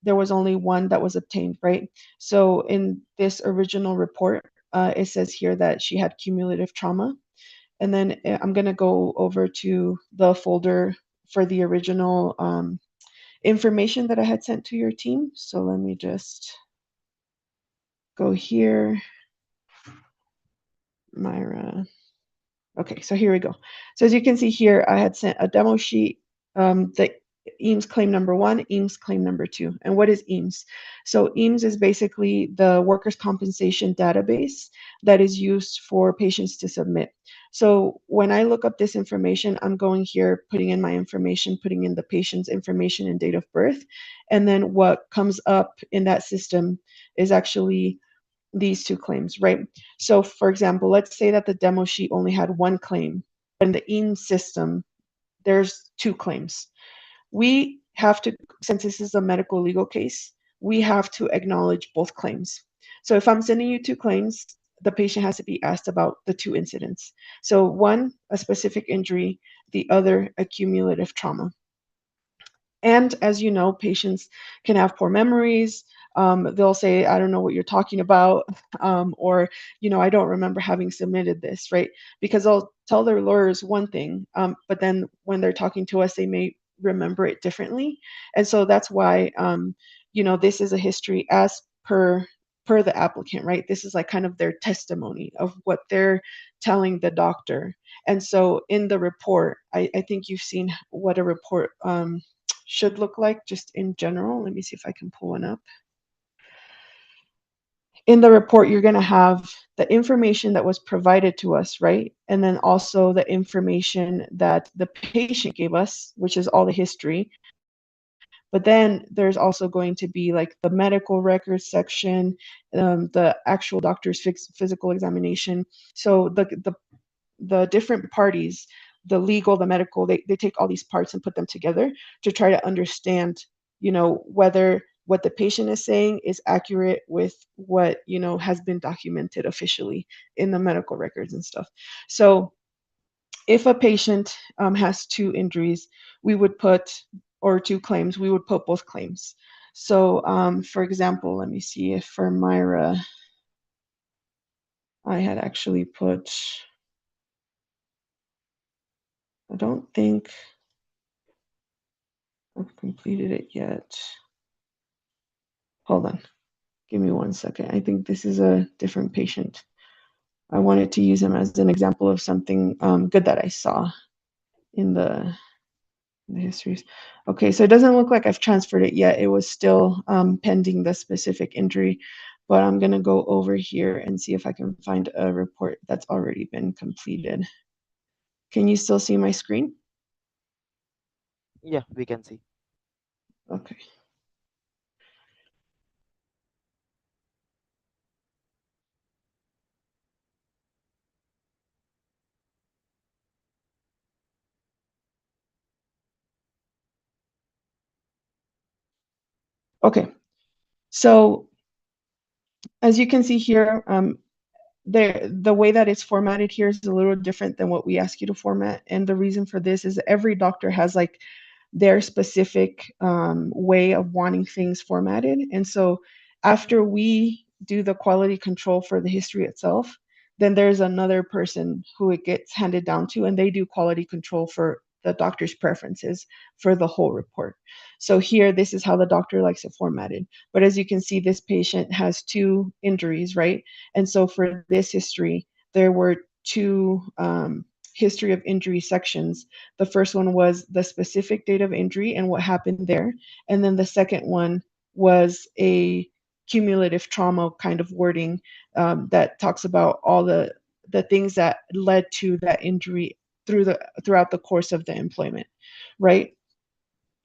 there was only one that was obtained, right? So in this original report, it says here that she had cumulative trauma. And then I'm going to go over to the folder for the original information that I had sent to your team. So let me just go here, Myra. Okay, so here we go. So as you can see here, I had sent a demo sheet, the EAMS claim number 1, EAMS claim number 2. And what is EAMS? So EAMS is basically the workers' compensation database that is used for patients to submit. So when I look up this information, I'm going here, putting in my information, putting in the patient's information and date of birth. And then what comes up in that system is actually these two claims, right? So for example, let's say that the demo sheet only had one claim. In the EAMS system, there's two claims. We have to, since this is a medical legal case, we have to acknowledge both claims. So if I'm sending you two claims, the patient has to be asked about the two incidents. So one, a specific injury, the other, a cumulative trauma. And as you know, patients can have poor memories. They'll say, I don't know what you're talking about, or, I don't remember having submitted this, right? Because they'll tell their lawyers one thing, but then when they're talking to us, they may remember it differently. And so that's why, this is a history as per the applicant, right? This is like kind of their testimony of what they're telling the doctor. And so in the report, I think you've seen what a report should look like just in general. Let me see if I can pull one up. In the report, you're going to have the information that was provided to us, right? And then also the information that the patient gave us, which is all the history. But then there's also going to be like the medical records section, the actual doctor's physical examination. So the different parties, the legal, the medical, they take all these parts and put them together to try to understand, whether what the patient is saying is accurate with what, has been documented officially in the medical records and stuff. So if a patient has two injuries, we would put, or two claims, we would put both claims. So for example, let me see if for Myra, I had actually put, I don't think I've completed it yet. Hold on. Give me 1 second. I think this is a different patient. I wanted to use him as an example of something good that I saw in the histories. Okay, so it doesn't look like I've transferred it yet. It was still pending the specific injury, but I'm going to go over here and see if I can find a report that's already been completed. Can you still see my screen? Yeah, we can see. Okay. Okay. So as you can see here, the way that it's formatted here is a little different than what we ask you to format. And the reason for this is every doctor has like their specific way of wanting things formatted. And so after we do the quality control for the history itself, then there's another person who it gets handed down to, and they do quality control for the doctor's preferences for the whole report. So here, this is how the doctor likes it formatted. But as you can see, this patient has two injuries, right? And so for this history, there were two history of injury sections. The first one was the specific date of injury and what happened there. And then the second one was a cumulative trauma kind of wording that talks about all the things that led to that injury throughout the course of the employment, right?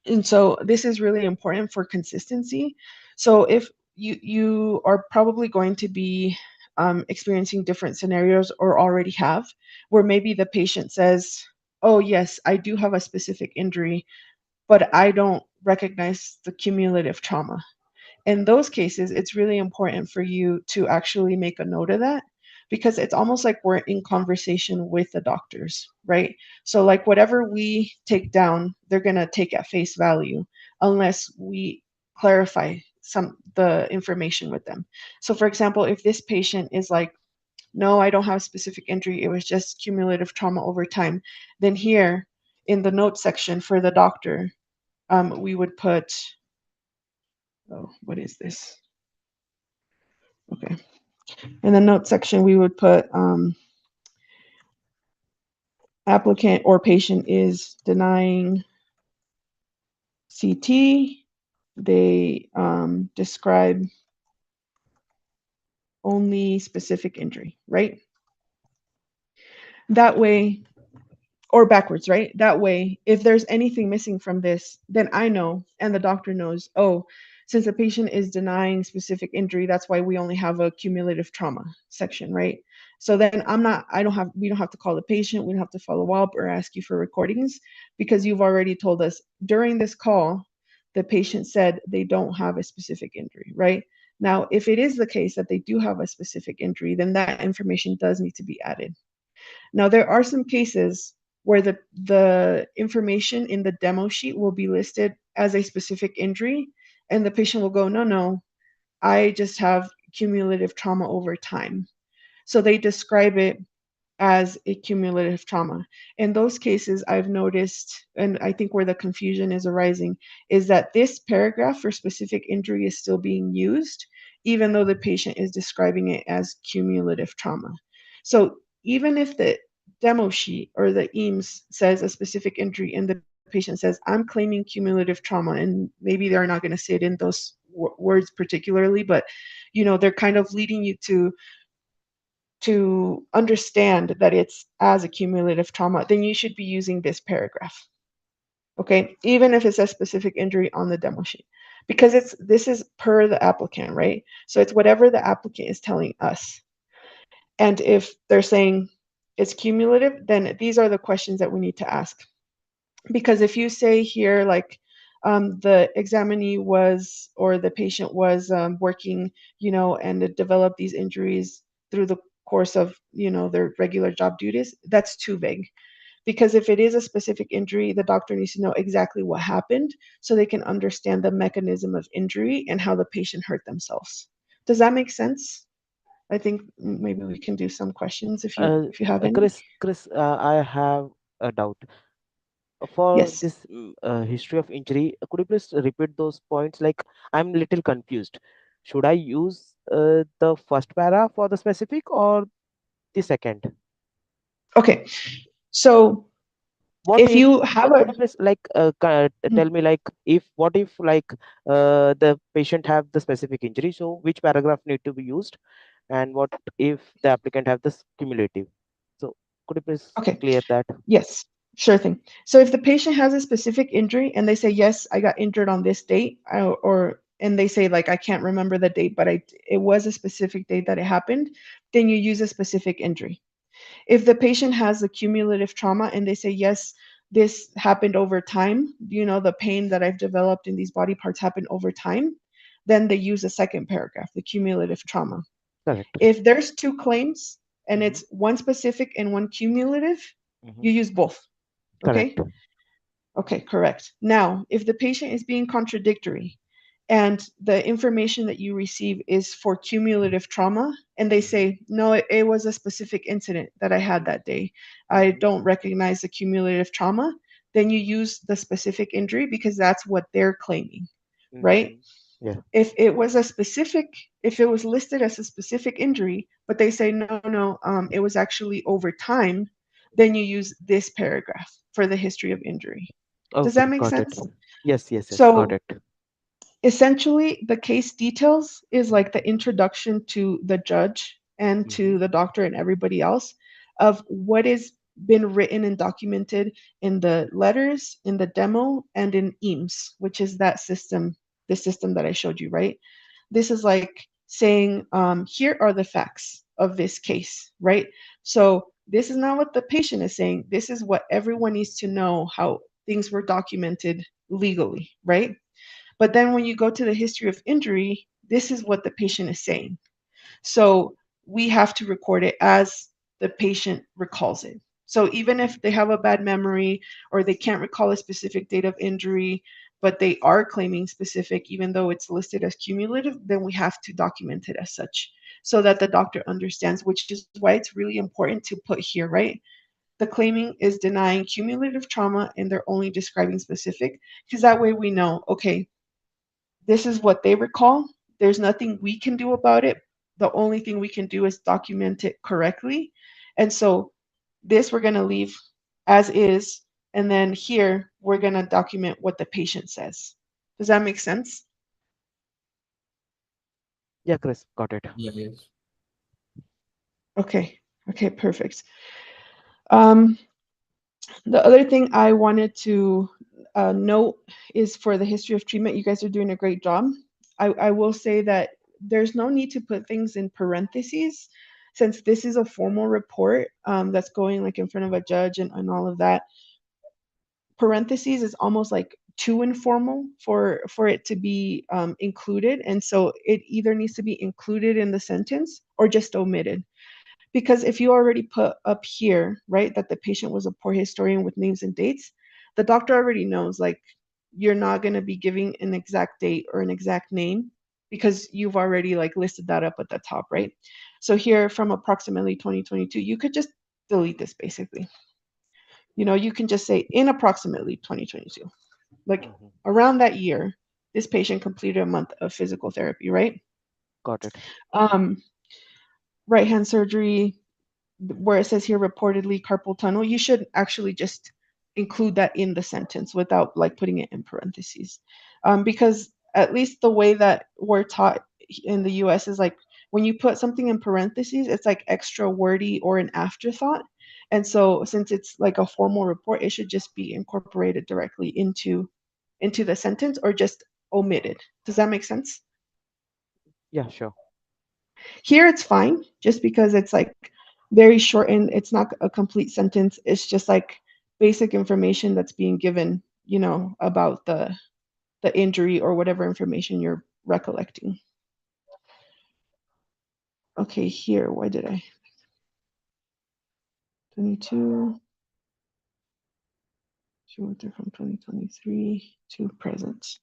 And so this is really important for consistency. So if you are probably going to be experiencing different scenarios or already have, where maybe the patient says, oh yes, I do have a specific injury, but I don't recognize the cumulative trauma. In those cases, it's really important for you to actually make a note of that, because it's almost like we're in conversation with the doctors, right? So like whatever we take down, they're going to take at face value unless we clarify some the information with them. So for example, if this patient is like, no, I don't have specific injury, it was just cumulative trauma over time, then here in the note section for the doctor, we would put, oh, what is this? Okay. In the note section, we would put applicant or patient is denying CT. They describe only specific injury, right? That way, or backwards, right? That way, if there's anything missing from this, then I know and the doctor knows, oh, since the patient is denying specific injury, that's why we only have a cumulative trauma section, right? So then we don't have to call the patient, we don't have to follow up or ask you for recordings because you've already told us during this call, the patient said they don't have a specific injury, right? Now, if it is the case that they do have a specific injury, then that information does need to be added. Now, there are some cases where the information in the demo sheet will be listed as a specific injury, and the patient will go, no, no, I just have cumulative trauma over time. So they describe it as a cumulative trauma. In those cases, I've noticed, and I think where the confusion is arising, is that this paragraph for specific injury is still being used, even though the patient is describing it as cumulative trauma. So even if the demo sheet or the EAMS says a specific injury and the patient says, I'm claiming cumulative trauma, and maybe they're not going to say it in those words particularly, but they're kind of leading you to understand that it's as a cumulative trauma, then you should be using this paragraph. Okay, even if it says specific injury on the demo sheet, because this is per the applicant, right? So it's whatever the applicant is telling us. And if they're saying it's cumulative, then these are the questions that we need to ask. Because if you say here, like, the examinee was, or the patient was working, and it developed these injuries through the course of, their regular job duties, that's too vague. Because if it is a specific injury, the doctor needs to know exactly what happened so they can understand the mechanism of injury and how the patient hurt themselves. Does that make sense? I think maybe we can do some questions Uh, if you have any. Chris, I have a doubt. For Yes. this history of injury, could you please repeat those points? Like, I'm little confused. Should I use the first para for the specific or the second? Okay. So What if if, you have could a you please like tell me, like, if what if like the patient have the specific injury, so which paragraph need to be used, and what if the applicant have this cumulative? So could you please okay. clear that? Yes, sure thing. So if the patient has a specific injury and they say, yes, I got injured on this date, and they say like, I can't remember the date, but it was a specific date that it happened, then you use a specific injury. If the patient has a cumulative trauma and they say, yes, this happened over time, the pain that I've developed in these body parts happened over time, then they use a second paragraph, the cumulative trauma. Correct. If there's two claims and Mm-hmm. it's one specific and one cumulative, Mm-hmm. you use both. Correct. Okay? Okay, correct. Now, if the patient is being contradictory and the information that you receive is for cumulative trauma, and they Mm-hmm. say, no, it was a specific incident that I had that day, I Mm-hmm. don't recognize the cumulative trauma, then you use the specific injury because that's what they're claiming, right? Mm-hmm. Yeah. If it was if it was listed as a specific injury, but they say, no, no, it was actually over time, then you use this paragraph for the history of injury. Does that Okay, make got it. sense? Yes, yes, yes, got So it. essentially, the case details is like the introduction to the judge and Mm-hmm. to the doctor and everybody else of what is been written and documented in the letters, in the demo, and in EAMS, which is that system, the system that I showed you, right? This is like saying, here are the facts of this case, right? So this is not what the patient is saying. This is what everyone needs to know how things were documented legally, right? But then when you go to the history of injury, this is what the patient is saying. So we have to record it as the patient recalls it. So even if they have a bad memory or they can't recall a specific date of injury, but they are claiming specific, even though it's listed as cumulative, then we have to document it as such so that the doctor understands, which is why it's really important to put here, right? The claiming is denying cumulative trauma and they're only describing specific, because that way we know, okay, this is what they recall. There's nothing we can do about it. The only thing we can do is document it correctly. And so this we're going to leave as is. And then here we're going to document what the patient says. Does that make sense? Yeah, Chris, got it. Yeah, yes. Okay. Okay, perfect. Um, the other thing I wanted to note is for the history of treatment, you guys are doing a great job. I will say that there's no need to put things in parentheses since this is a formal report that's going like in front of a judge and all of that. Parentheses is almost like too informal for it to be included, and so it either needs to be included in the sentence or just omitted. Because if you already put up here, right, that the patient was a poor historian with names and dates, the doctor already knows, like, you're not going to be giving an exact date or an exact name because you've already like listed that up at the top, right? So here from approximately 2022, you could just delete this basically. You can just say in approximately 2022, like Hmm. around that year, this patient completed a month of physical therapy, right? Got it. Um, right hand surgery, where it says here reportedly carpal tunnel, you should actually just include that in the sentence without like putting it in parentheses. Because at least the way that we're taught in the US is like when you put something in parentheses, it's like extra wordy or an afterthought. And so since it's like a formal report, it should just be incorporated directly into the sentence or just omitted. Does that make sense? Yeah, sure. Here it's fine, just because it's like very short and it's not a complete sentence. It's just like basic information that's being given, about the injury or whatever information you're recollecting. Okay, here, why did I? 22, she went there from 2023 to present.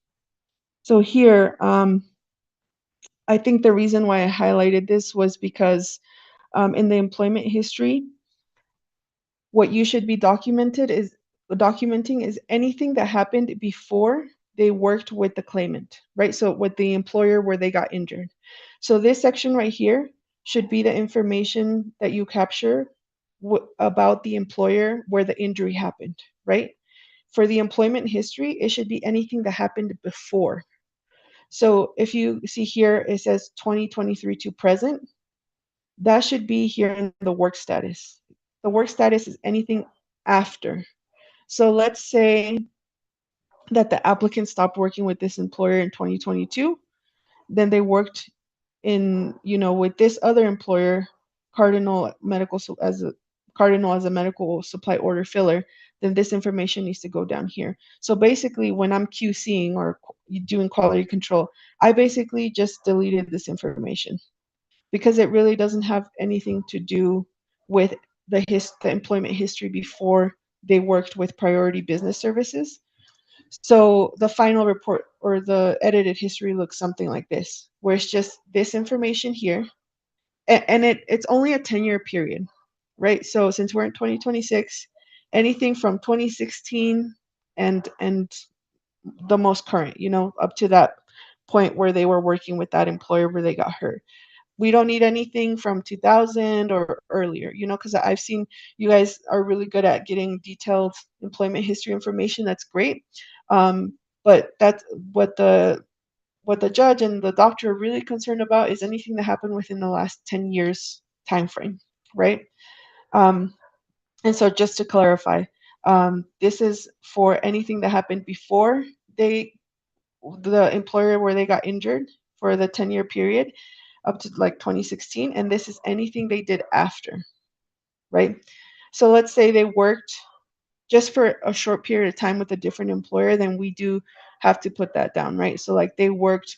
So here, I think the reason why I highlighted this was because in the employment history, what you should be documenting is anything that happened before they worked with the claimant, right? So with the employer where they got injured. So this section right here should be the information that you capture about the employer where the injury happened, right? For the employment history, it should be anything that happened before. So if you see here, it says 2023 to present. That should be here in the work status. The work status is anything after. So let's say that the applicant stopped working with this employer in 2022, then they worked with this other employer, Cardinal Medical Cardinal as a medical supply order filler, then this information needs to go down here. So basically, when I'm QCing or doing quality control, I basically just deleted this information because it really doesn't have anything to do with the employment history before they worked with Priority Business Services. So the final report or the edited history looks something like this, where it's just this information here, and it's only a 10-year period, right? So since we're in 2026, anything from 2016 and the most current, up to that point where they were working with that employer where they got hurt. We don't need anything from 2000 or earlier, because I've seen you guys are really good at getting detailed employment history information. That's great. But that's what the judge and the doctor are really concerned about is anything that happened within the last 10 years time frame, right? Um, and so just to clarify, this is for anything that happened before the employer where they got injured for the 10-year period up to like 2016, and this is anything they did after, right? So let's say they worked just for a short period of time with a different employer, then we do have to put that down, right? So like they worked,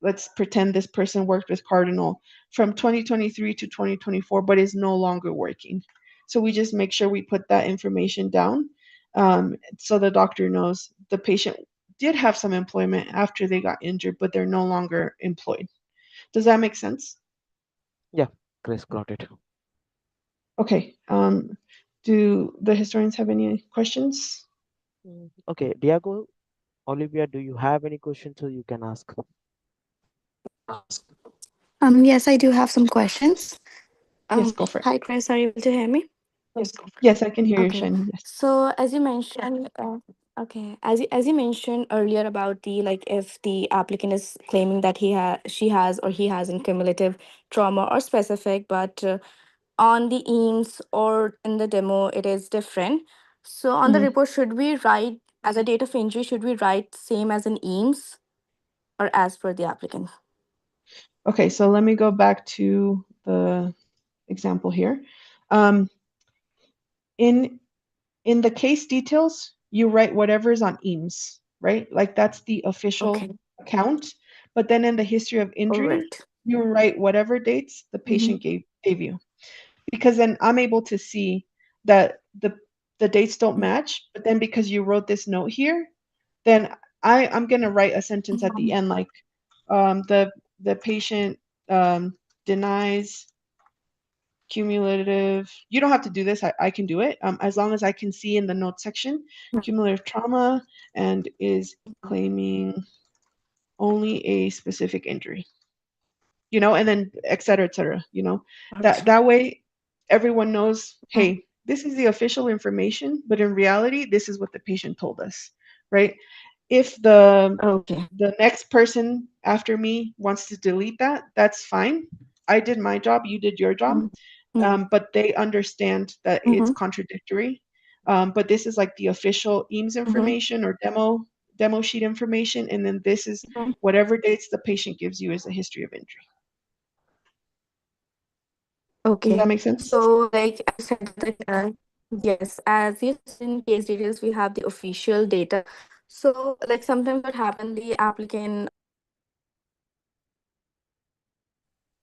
let's pretend this person worked with Cardinal from 2023 to 2024, but is no longer working. So we just make sure we put that information down, so the doctor knows the patient did have some employment after they got injured, but they're no longer employed. Does that make sense? Yeah, Chris got it. Okay. Do the historians have any questions? Okay, Diego, Olivia, do you have any questions so you can ask? Yes, I do have some questions. Yes, go for it. Hi, Chris. Are you able to hear me? Yes, I can hear you, Okay. Shiny. Yes. So, as you mentioned, okay, as you mentioned earlier about the like if the applicant is claiming that she has or he has in cumulative trauma or specific, but on the EAMS or in the demo it is different. So, on the Mhm. report, should we write as a date of injury? Should we write same as in EAMS or as per the applicant? Okay, so let me go back to the example here. Um, in in the case details, you write whatever is on EAMS, right? Like that's the official Okay. account. But then in the history of All injury, right. you write whatever dates the Mm-hmm. patient gave you. Because then I'm able to see that the dates don't match, but then because you wrote this note here, then I'm gonna write a sentence at the end like the patient denies cumulative. You don't have to do this. I can do it. As long as I can see in the notes section, cumulative trauma and is claiming only a specific injury, and then et cetera, Okay. that way everyone knows, hey, this is the official information, but in reality, this is what the patient told us, right? If Okay. the next person after me wants to delete that, that's fine. I did my job, you did your job. But they understand that it's Mm-hmm. contradictory. But this is like the official EAMS Mm-hmm. information or demo sheet information, and then this is whatever dates the patient gives you as a history of injury. Does that Okay. make sense? So, like I said, yes, as you said in case details, we have the official data. So, like sometimes what happened, the applicant.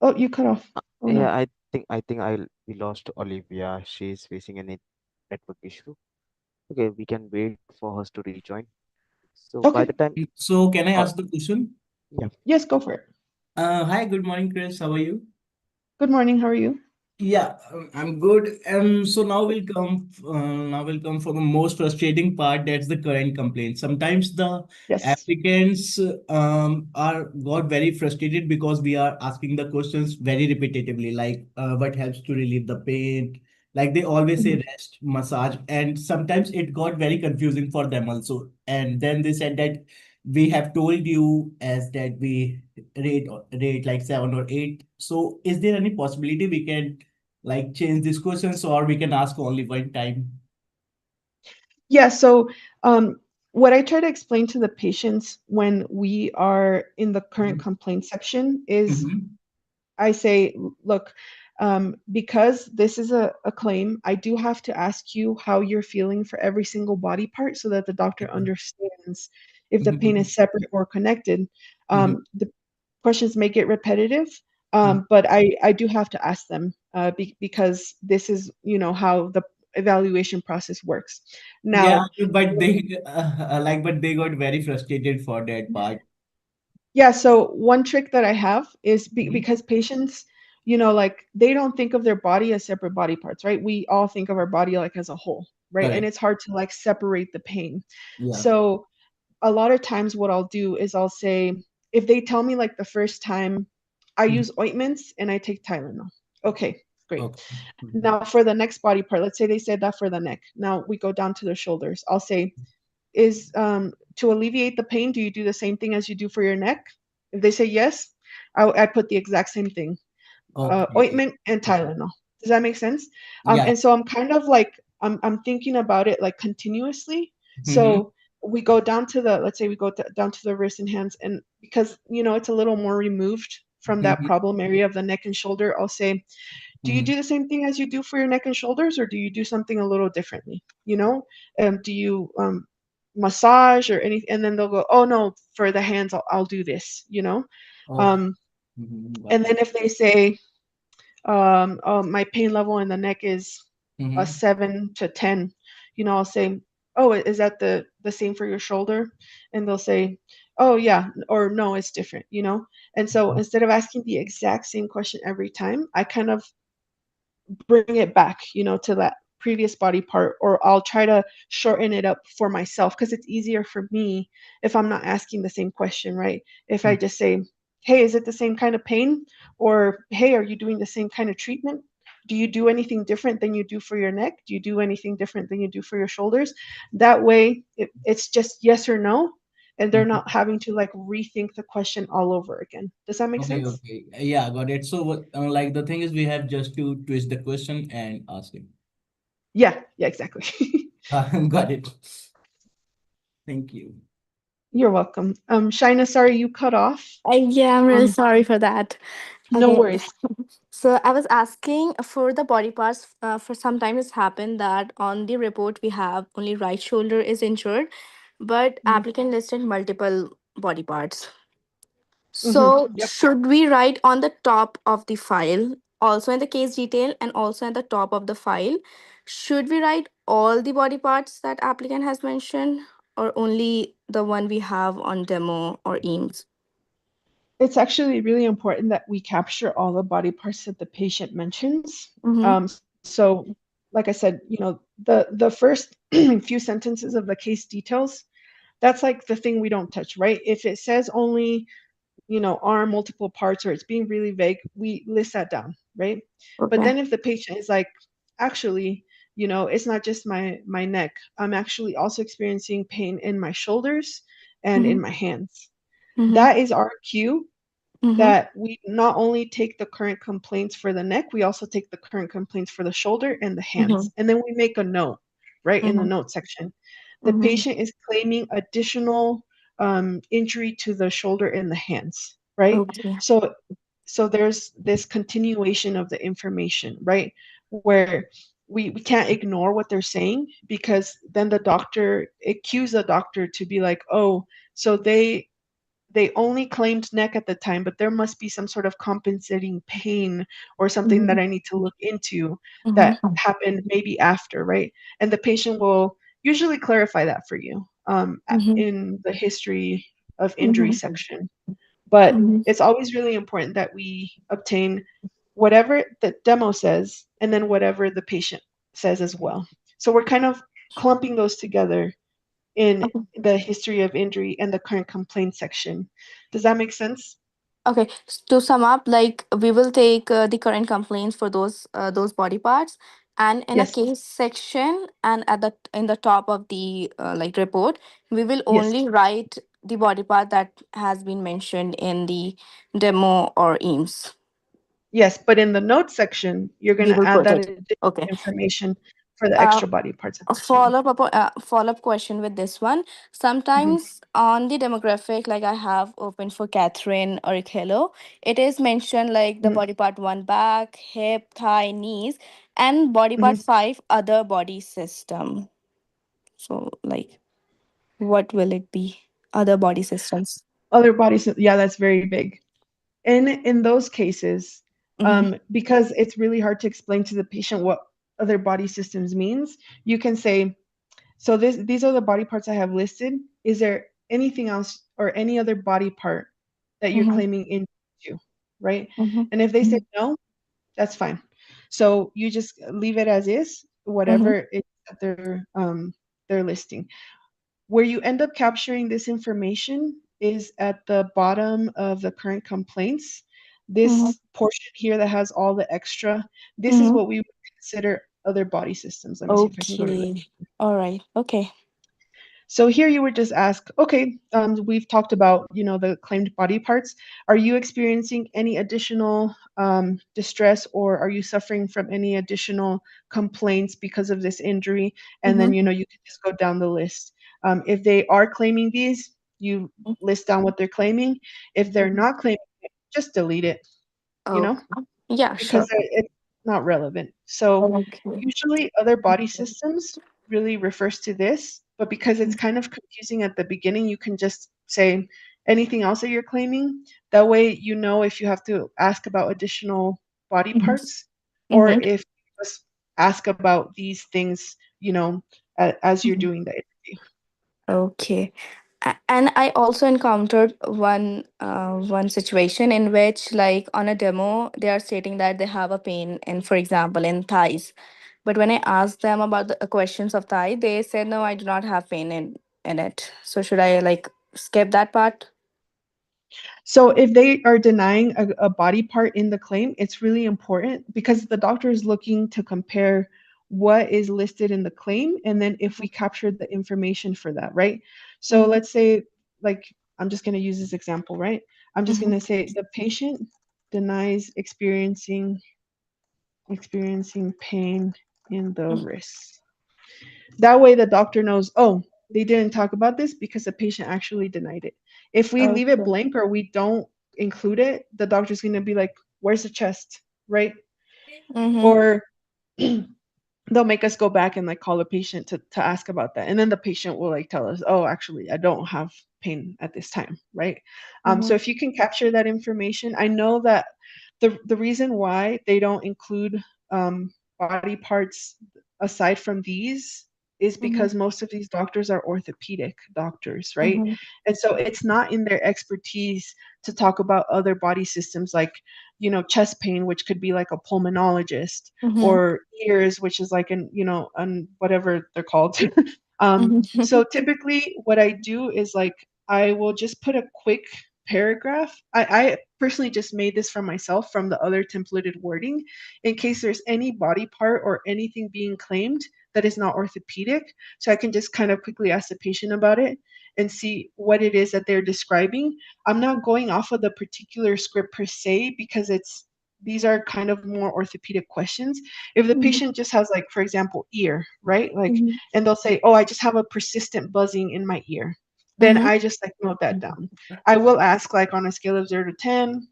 Oh, you cut off. Oh no. Yeah, I think we lost Olivia. She's facing a network issue. Okay, we can wait for her to rejoin. So by the Okay. time, So can I uh, ask the question? yeah, Yes, go for it. Hi, good morning, Chris. How are you? Good morning. How are you? Yeah, I'm good. So now will come for the most frustrating part. That's the current complaint. Sometimes the Yes. applicants are got very frustrated because we are asking the questions very repetitively, like what helps to relieve the pain. Like they always say Mhm. rest, massage, and sometimes it got very confusing for them also. And then they said that we have told you as that we rate like 7 or 8. So is there any possibility we can like change these questions or we can ask only one time? Yeah. So, what I try to explain to the patients when we are in the current complaint section is Mm-hmm. I say, look, because this is a claim, I do have to ask you how you're feeling for every single body part so that the doctor understands if the pain Mm-hmm. is separate or connected. Mm-hmm. The questions may get repetitive, Mm-hmm. but I do have to ask them because this is, how the evaluation process works. Yeah, Now, but they got very frustrated for that part. yeah, so one trick that I have is Mhm. because patients, like they don't think of their body as separate body parts, right? We all think of our body like as a whole, right? And Correct. it's hard to like separate the pain. Yeah. So a lot of times what I'll do is I'll say, if they tell me like the first time I Mhm. use ointments and I take Tylenol. Okay, great. Okay. Mhm. Now for the next body part, let's say they said that for the neck. Now we go down to the shoulders. I'll say, is to alleviate the pain, do you do the same thing as you do for your neck? If they say yes, I put the exact same thing, Okay. ointment and Tylenol. Does that make sense? Yeah. And so I'm kind of like I'm thinking about it like continuously. Mm-hmm. So we go down to the, let's say we go down to the wrists and hands, and because it's a little more removed from that Mm-hmm. problem area of the neck and shoulder, I'll say, do you Mm-hmm. do the same thing as you do for your neck and shoulders, or do you do something a little differently? Do you massage or anything? And then they'll go, oh no, for the hands, I'll do this. Okay. Um, Mm-hmm. Got and it. then if they say, oh, my pain level in the neck is a Mm-hmm. 7 to 10, I'll say, oh, is that the same for your shoulder? And they'll say, oh yeah, or no, it's different, you know? And so instead of asking the exact same question every time, I kind of bring it back, you know, to that previous body part, or I'll try to shorten it up for myself because it's easier for me if I'm not asking the same question, right? If I just say, hey, is it the same kind of pain? Or hey, are you doing the same kind of treatment? Do you do anything different than you do for your neck? Do you do anything different than you do for your shoulders? That way, it's just yes or no, and they're Mhm. not having to like rethink the question all over again. Does that make Okay, sense? okay. Yeah, got it. So, like the thing is, we have just to twist the question and ask him. Yeah, yeah, exactly. Got it. Thank you. You're welcome. Shina, sorry you cut off. Yeah, I'm really Um, sorry for that. no Okay, worries. so I was asking for the body parts. For sometimes it's happened that on the report we have only right shoulder is injured, but Mm-hmm. applicant listed multiple body parts. Mm-hmm. So Yep. should we write on the top of the file, also in the case detail and also at the top of the file, should we write all the body parts that applicant has mentioned or only the one we have on demo or EAMS? It's actually really important that we capture all the body parts that the patient mentions. Mm-hmm. So, like I said, you know, the first few sentences of the case details, that's like the thing we don't touch, right? If it says only, you know, arm multiple parts or it's being really vague, we list that down, right? But Okay. then if the patient is like, actually, you know, it's not just my neck, I'm actually also experiencing pain in my shoulders and in Mm-hmm. my hands. Mm-hmm. That is our cue Mm-hmm. that we not only take the current complaints for the neck, we also take the current complaints for the shoulder and the hands. And then we make a note, right, in the Mm-hmm. note section. The Mm-hmm. patient is claiming additional injury to the shoulder and the hands, right? Okay. So, so there's this continuation of the information, right, where we can't ignore what they're saying because then the doctor, it cues the doctor to be like, oh, so they only claimed neck at the time, but there must be some sort of compensating pain or something that Mm-hmm. I need to look into that Mm-hmm. happened maybe after, right? And the patient will usually clarify that for you Mm-hmm. in the history of injury Mm-hmm. section. But Mm-hmm. it's always really important that we obtain whatever the demo says and then whatever the patient says as well. So we're kind of clumping those together in Okay. the history of injury and the current complaint section. Does that make sense? Okay. To sum up, like we will take the current complaints for those body parts, and in a Yes. case section, and at the in the top of the like report, we will Yes. only write the body part that has been mentioned in the demo or EAMS. Yes. But in the notes section, you're going We to will add put that it. additional Okay. information for the Uh, extra body parts that a they're claiming. follow up question with this one. Mhm. Sometimes on the demographic, like I have open for Catherine or Hello, it is mentioned like the Mhm. body part one back, hip, thigh, knees, and body Mhm. part five other body system. So like, what will it be? Other body systems. Other bodies, yeah, that's very big. In those cases, Mm-hmm. because it's really hard to explain to the patient what other body systems means, you can say, so these are the body parts I have listed. Is there anything else or any other body part that you're Mm-hmm. claiming into, right? Mm-hmm. And if they say no, that's fine. So you just leave it as is, Mm-hmm. whatever it that they're listing. Where you end up capturing this information is at the bottom of the current complaints. Mm-hmm. This portion here that has all the extra, this is Mm-hmm. what we would consider other body systems. Let me see if I can go to Okay. All right. Okay. So here you would just ask, okay, we've talked about, you know, the claimed body parts. Are you experiencing any additional distress, or are you suffering from any additional complaints because of this injury? And then, Mm-hmm. you know, you can just go down the list. If they are claiming these, you list down what they're claiming. If they're Mm-hmm. not claiming it, just delete it, you Oh, know, yeah, because sure. it's not relevant. So Okay. usually other body systems really refers to this, but because it's kind of confusing at the beginning, you can just say anything else that you're claiming. That way you know if you have to ask about additional body Mhm. parts or Mhm. if you just ask about these things, you know, as you're Mhm. doing the interview. Okay. And I also encountered one situation in which, like on a demo, they are stating that they have a pain in, for example, in thighs. But when I asked them about the questions of thigh, they said no, I do not have pain in it. So should I like skip that part? So if they are denying a body part in the claim, it's really important because the doctor is looking to compare what is listed in the claim and then if we capture the information for that, right? So Mm-hmm. let's say, like, I'm just going to use this example, right? I'm just going Mm-hmm. to say the patient denies experiencing pain in the wrist. That way the doctor knows, oh, they didn't talk about this because the patient actually denied it. If we leave it Okay. blank or we don't include it, the doctor's going to be like, where's the chest, right? Mm-hmm. Or they'll make us go back and like call the patient to ask about that, and then the patient will like tell us, oh, actually I don't have pain at this time, right? So Mm-hmm. if you can capture that information, I know that the reason why they don't include body parts aside from these is Mm-hmm. because most of these doctors are orthopedic doctors, right? Mm-hmm. And so it's not in their expertise to talk about other body systems, like, chest pain, which could be like a pulmonologist, Mm-hmm. or ears, which is like an whatever they're called. So Mm-hmm. typically what I do is like I will just put a quick paragraph. I personally just made this for myself from the other templated wording in case there's any body part or anything being claimed that is not orthopedic. So I can just kind of quickly ask the patient about it and see what it is that they're describing. I'm not going off of the particular script per se because these are kind of more orthopedic questions. If the patient just has, like, for example, ear, right? Like, Mm-hmm. and they'll say, oh, I just have a persistent buzzing in my ear. Then Mm-hmm. I just like note that down. I will ask, like, on a scale of 0 to 10,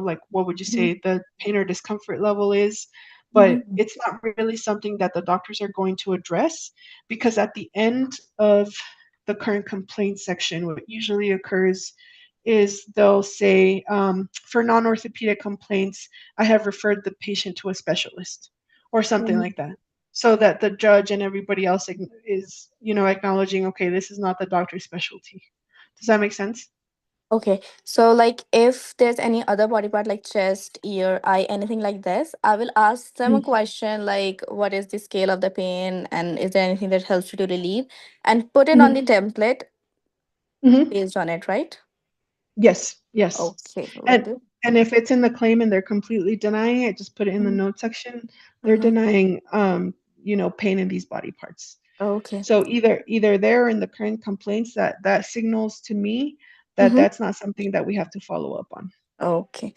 like, what would you say the pain or discomfort level is? But Mm-hmm. it's not really something that the doctors are going to address because at the end of the current complaint section, what usually occurs is they'll say, for non orthopedic complaints, I have referred the patient to a specialist or something Mm-hmm. like that. So that the judge and everybody else is, acknowledging, okay, this is not the doctor's specialty. Does that make sense? Okay, so like if there's any other body part like chest, ear, eye, anything like this, I will ask them a question like, what is the scale of the pain and is there anything that helps you to relieve? And put it on the Mm-hmm. template Mm-hmm. based on it, right? Yes, yes. Okay, will And do. and if it's in the claim and they're completely denying it, just put it in the Mm-hmm. note section. They're Mm-hmm. denying pain in these body parts. Okay. So either there in the current complaints that signals to me that Mm-hmm. that's not something that we have to follow up on. Okay.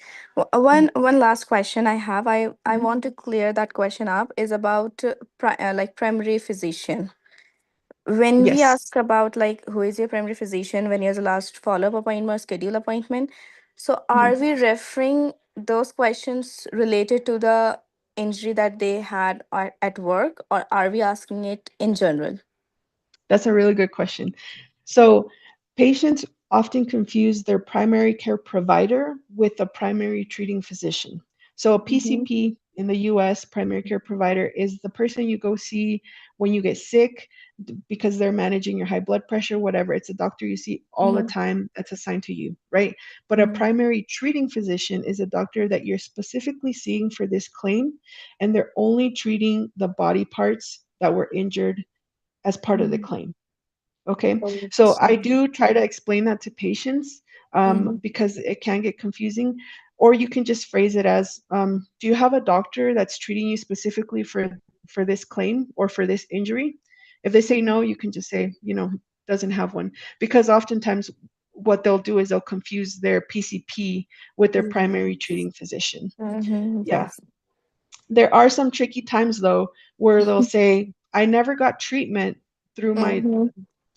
Mhm. One last question I have. I want to clear that question up is about like primary physician. When we Yes, ask about like who is your primary physician when here's a last follow-up appointment or schedule appointment, so are mhm. we referring those questions related to the injury that they had at work, or are we asking it in general? That's a really good question. So, patients often confuse their primary care provider with a primary treating physician. So, a Mm-hmm. PCP in the US, primary care provider, is the person you go see when you get sick because they're managing your high blood pressure, whatever. It's a doctor you see all the Mm-hmm. time that's assigned to you, right? But a Mm-hmm. primary treating physician is a doctor that you're specifically seeing for this claim, and they're only treating the body parts that were injured as part of the claim. Okay, so I Okay. do try to explain that to patients Mm-hmm. because it can get confusing. Or you can just phrase it as, do you have a doctor that's treating you specifically for this claim or for this injury? If they say no, you can just say, doesn't have one. Because oftentimes what they'll do is they'll confuse their PCP with their primary treating physician. Mm-hmm. Yeah. Yes. There are some tricky times though where they'll say, I never got treatment through my Mm-hmm.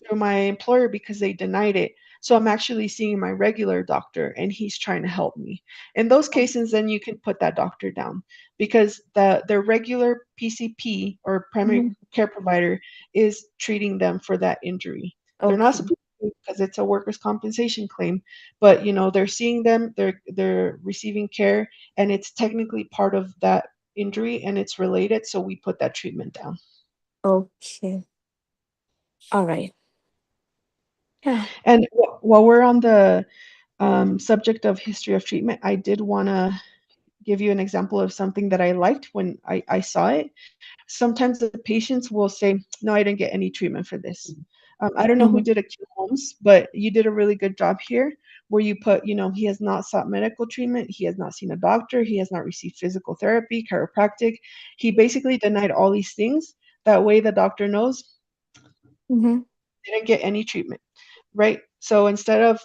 through my employer because they denied it. So I'm actually seeing my regular doctor and he's trying to help me. In those cases, then you can put that doctor down because the regular PCP or primary Mm-hmm. care provider is treating them for that injury. They're not Okay. supposed to because it's a workers' compensation claim, but they're seeing them, they're receiving care, and it's technically part of that injury and it's related. So we put that treatment down. Okay. All right. Yeah. And while we're on the subject of history of treatment, I did want to give you an example of something that I liked when I saw it. Sometimes the patients will say, "No, I didn't get any treatment for this." I don't know who Mm-hmm. did acute homes, but you did a really good job here where you put, he has not sought medical treatment, he has not seen a doctor, he has not received physical therapy, chiropractic. He basically denied all these things. That way the doctor knows Mm-hmm. they didn't get any treatment, right? So instead of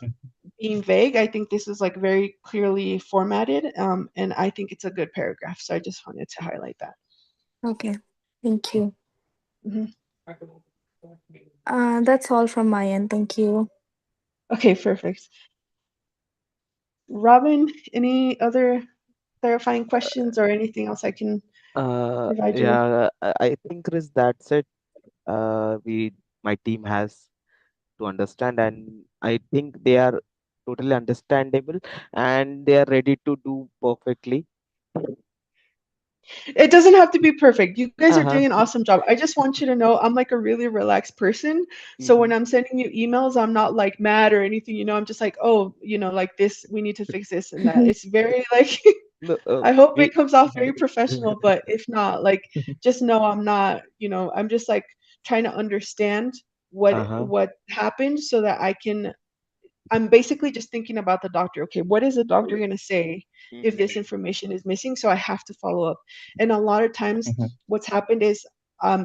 being vague, I think this is like very clearly formatted, and I think it's a good paragraph. So I just wanted to highlight that. Okay. Thank you. Mhm. That's all from my end. Thank you. Okay, perfect. Robin, any other clarifying questions or anything else I can provide you with? Yeah, I think, Chris, that's it. We My team has to understand, and I think they are totally understandable, and they are ready to do perfectly. It doesn't have to be perfect. You guys are doing Uh-huh. an awesome job. I just want you to know I'm like a really relaxed person. So when Mm-hmm. I'm sending you emails, I'm not like mad or anything, I'm just like, oh, like this, we need to fix this and that. It's very like No, I hope we. it comes off very professional, but if not, like just know I'm not, I'm just like trying to understand what Uh-huh. what happened so that I'm basically just thinking about the doctor. Okay, what is the doctor going to say if Mm-hmm. this information is missing? So I have to follow up. And a lot of times, Mhm. what's happened is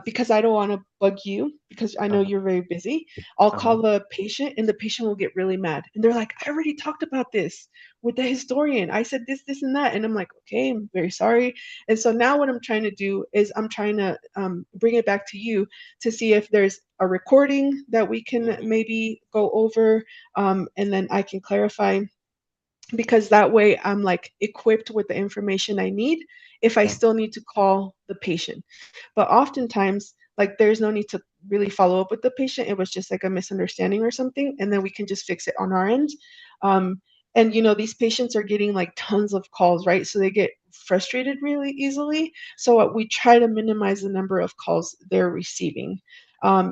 because I don't want to bug you, because I know Uh-huh. you're very busy, I'll call Uh-huh. the patient and the patient will get really mad. And they're like, I already talked about this with the historian. I said this, this, and that. And I'm like, okay, I'm very sorry. And so now what I'm trying to do is I'm trying to bring it back to you to see if there's a recording that we can Mm-hmm. maybe go over, and then I can clarify, because that way I'm like equipped with the information I need if I Yeah. still need to call the patient. But oftentimes, like there's no need to really follow up with the patient. It was just like a misunderstanding or something, and then we can just fix it on our end. Um, and these patients are getting like tons of calls, right? So they get frustrated really easily. So we try to minimize the number of calls they're receiving,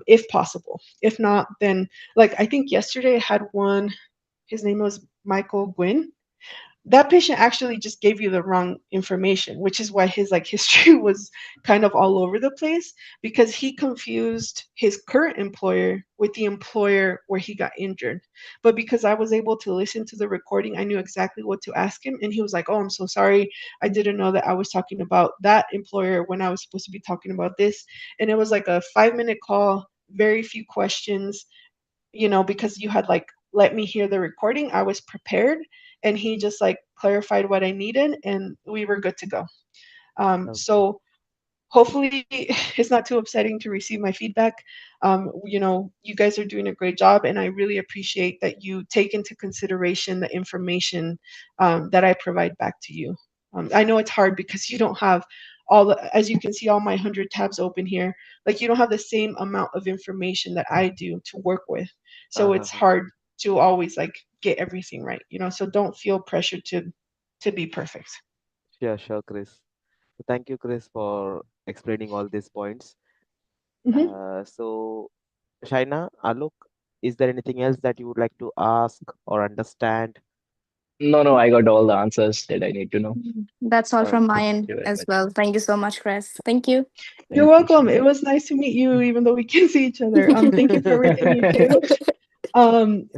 if possible. If not, then like I think yesterday I had one, his name was Michael Gwynn. That patient actually just gave you the wrong information, which is why his like history was kind of all over the place, because he confused his current employer with the employer where he got injured. But because I was able to listen to the recording, I knew exactly what to ask him, and he was like, "Oh, I'm so sorry. I didn't know that I was talking about that employer when I was supposed to be talking about this." And it was like a 5-minute call, very few questions, because you had like let me hear the recording. I was prepared, and he just like clarified what I needed, and we were good to go. Okay. So hopefully it's not too upsetting to receive my feedback. You guys are doing a great job, and I really appreciate that you take into consideration the information that I provide back to you. I know it's hard because you don't have as you can see, all my 100 tabs open here. Like you don't have the same amount of information that I do to work with, so it's Uh-huh. hard to always like get everything right. So don't feel pressure to be perfect. Sure, sure, Chris. So thank you, Chris, for explaining all these points. Mhm. So, Shaina, Alok, is there anything else that you would like to ask or understand? No, no, I got all the answers that I need to know. That's all from my Okay. end Thank you very as much. well. Thank you so much, Chris. Thank you. You're Thank you, welcome. It Shana. was nice to meet you, even though we can't see each other. Thank you for everything you do.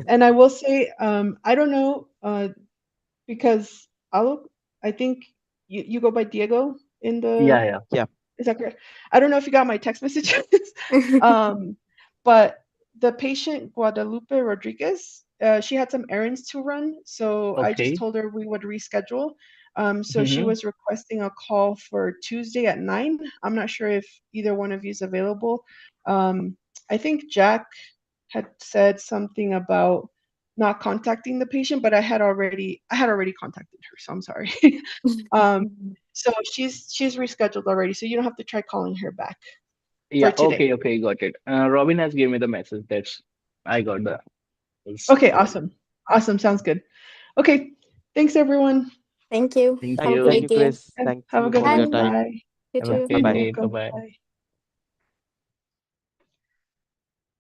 And I will say, I don't know, because I think you go by Diego in the, Yeah, yeah. Yeah. is that correct? I don't know if you got my text messages, um, but the patient Guadalupe Rodriguez, she had some errands to run, so I just Okay. told her we would reschedule. So she Mm-hmm. was requesting a call for Tuesday at 9. I'm not sure if either one of you is available. I think Jack had said something about not contacting the patient, but I had already contacted her, so I'm sorry. um, so she's rescheduled already, so you don't have to try calling her back for Yeah, today. okay, okay, got it. Robin has given me the message. That's I got the it's Okay, clearly. awesome. Awesome, sounds good. Okay, thanks everyone, Thank you. Thank Have a Thank you. great you, day. Chris. and Thank have a you good for your one. Bye. time. Bye. You Have a too. Bye You're great bye. day. Bye welcome. bye. Bye.